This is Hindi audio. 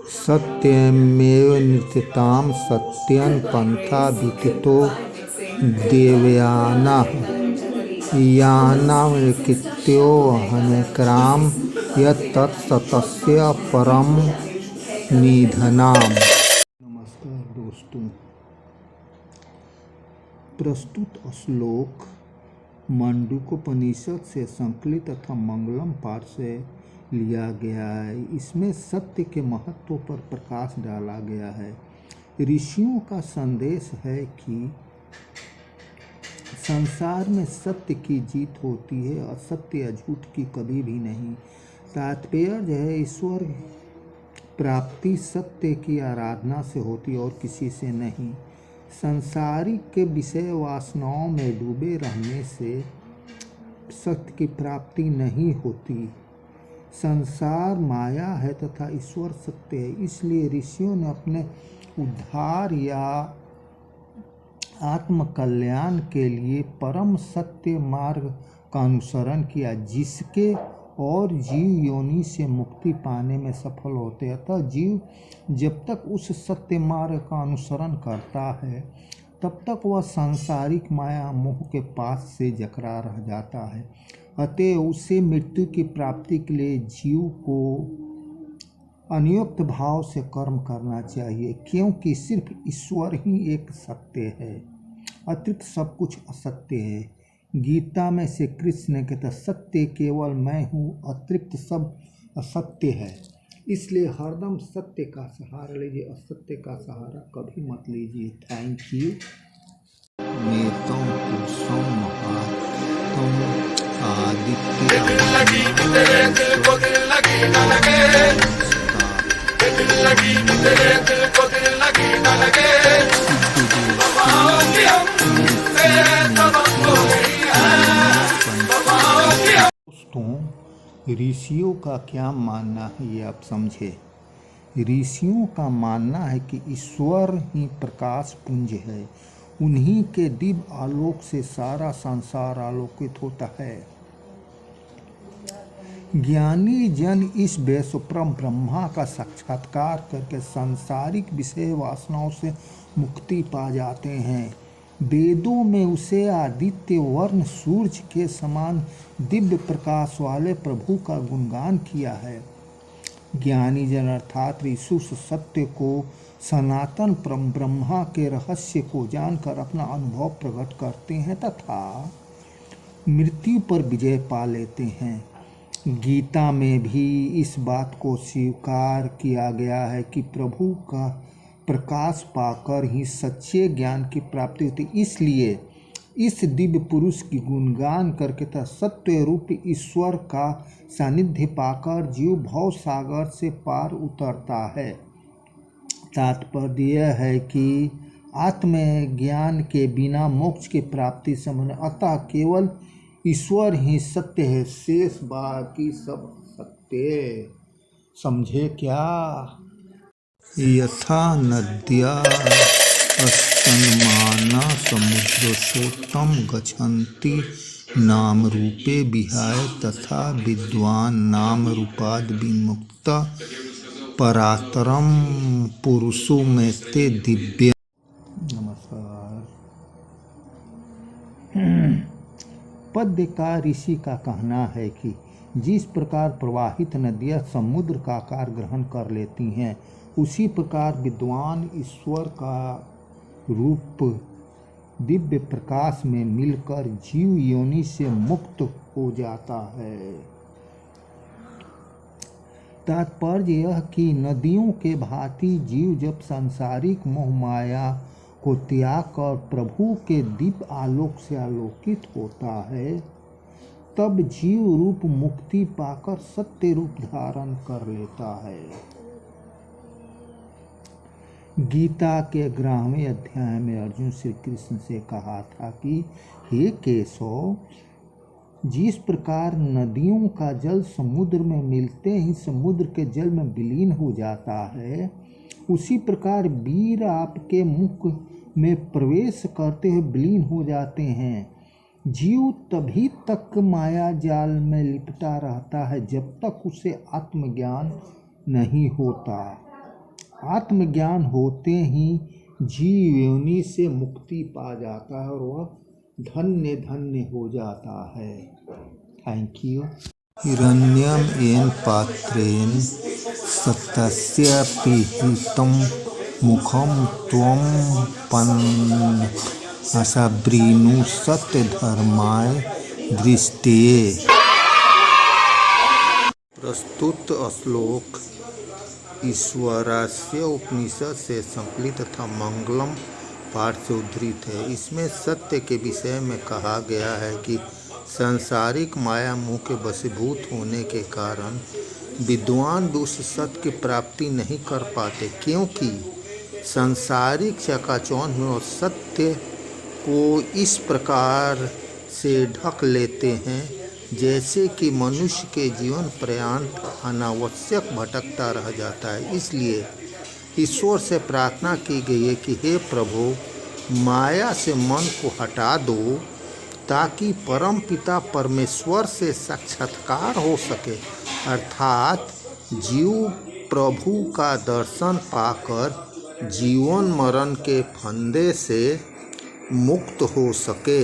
सत्यमेव नित्यतां सत्यं पन्था विदितो देवयानाः यानामृकृत्यो हनक्राम यत्तत् सतस्य परम निधनाम। नमस्कार दोस्तों, प्रस्तुत श्लोक मांडूक्योपनिषद से संकलित तथा मंगलम पाठ से लिया गया है। इसमें सत्य के महत्व पर प्रकाश डाला गया है। ऋषियों का संदेश है कि संसार में सत्य की जीत होती है, असत्य या झूठ की कभी भी नहीं। तात्पर्य है ईश्वर प्राप्ति सत्य की आराधना से होती और किसी से नहीं। सांसारिक के विषय वासनाओं में डूबे रहने से सत्य की प्राप्ति नहीं होती। संसार माया है तथा ईश्वर सत्य है। इसलिए ऋषियों ने अपने उद्धार या आत्म कल्याण के लिए परम सत्य मार्ग का अनुसरण किया, जिसके और जीव योनि से मुक्ति पाने में सफल होते हैं। अतः जीव जब तक उस सत्य मार्ग का अनुसरण करता है तब तक वह सांसारिक माया मोह के पास से जकड़ा रह जाता है। अतः उसे मृत्यु की प्राप्ति के लिए जीव को अनियुक्त भाव से कर्म करना चाहिए, क्योंकि सिर्फ ईश्वर ही एक सत्य है, अतिरिक्त सब कुछ असत्य है। गीता में से कृष्ण ने कहता सत्य केवल मैं हूँ, अतिरिक्त सब असत्य है। इसलिए हरदम सत्य का सहारा लीजिए, असत्य का सहारा कभी मत लीजिए। Thank you. नेतम पुरुषम महात्म आदित्य दोस्तों, ऋषियों का क्या मानना है ये आप समझे। ऋषियों का मानना है कि ईश्वर ही प्रकाश पुंज है, उन्हीं के दिव्य आलोक से सारा संसार आलोकित होता है। ज्ञानी जन इस वैश्वपरम ब्रह्मा का साक्षात्कार करके सांसारिक विषय वासनाओं से मुक्ति पा जाते हैं। वेदों में उसे आदित्य वर्ण सूर्य के समान दिव्य प्रकाश वाले प्रभु का गुणगान किया है। ज्ञानी जन अर्थात ऋषि सत्य को, सनातन परम ब्रह्मा के रहस्य को जानकर अपना अनुभव प्रकट करते हैं तथा मृत्यु पर विजय पा लेते हैं। गीता में भी इस बात को स्वीकार किया गया है कि प्रभु का प्रकाश पाकर ही सच्चे ज्ञान की प्राप्ति होती। इसलिए इस दिव्य पुरुष की गुणगान करके तथा सत्य रूप ईश्वर का सानिध्य पाकर जीव भव सागर से पार उतरता है। तात्पर्य यह है कि आत्मज्ञान के बिना मोक्ष की प्राप्ति संभव, अतः केवल ईश्वर ही सत्य है, शेष बाकी सब सत्य। समझे क्या? यथा नद्या स्तन्यमाना समुद्रस्रोतं गच्छन्ति नाम रूपे विहाय, तथा विद्वान नाम रूपाद् विमुक्तः परात्परं पुरुषो मेस्ते दिव्य। नमस्कार। पद्य का ऋषि का कहना है कि जिस प्रकार प्रवाहित नदियाँ समुद्र का आकार ग्रहण कर लेती हैं, उसी प्रकार विद्वान ईश्वर का रूप दिव्य प्रकाश में मिलकर जीव योनि से मुक्त हो जाता है। तात्पर्य यह कि नदियों के भांति जीव जब सांसारिक मोह माया को त्याग कर प्रभु के दिव्य आलोक से आलोकित होता है, तब जीव रूप मुक्ति पाकर सत्य रूप धारण कर लेता है। गीता के 11वें अध्याय में अर्जुन श्री कृष्ण से कहा था कि हे केशव, जिस प्रकार नदियों का जल समुद्र में मिलते ही समुद्र के जल में विलीन हो जाता है, उसी प्रकार वीर आपके मुख में प्रवेश करते हुए विलीन हो जाते हैं। जीव तभी तक माया जाल में लिपटा रहता है जब तक उसे आत्मज्ञान नहीं होता। आत्मज्ञान होते ही जीव योनि से मुक्ति पा जाता है और वह धन्य धन्य हो जाता है। Thank you. हिरण्यम येन पात्रेण सत्यस्य पिहितं मुखं त्वं पन्नसवृणु सत्यधर्माय दृष्टये। प्रस्तुत श्लोक ईश्वरास्य उपनिषद से संकलित तथा मंगलम पाठ से उद्धृत है। इसमें सत्य के विषय में कहा गया है कि सांसारिक माया मोह के वशीभूत होने के कारण विद्वान भी उस सत्य की प्राप्ति नहीं कर पाते, क्योंकि सांसारिक चकाचौंध में और सत्य को इस प्रकार से ढक लेते हैं जैसे कि मनुष्य के जीवन पर्यंत अनावश्यक भटकता रह जाता है। इसलिए ईश्वर से प्रार्थना की गई है कि हे प्रभु, माया से मन को हटा दो ताकि परम पिता परमेश्वर से साक्षात्कार हो सके, अर्थात जीव प्रभु का दर्शन पाकर जीवन मरण के फंदे से मुक्त हो सके।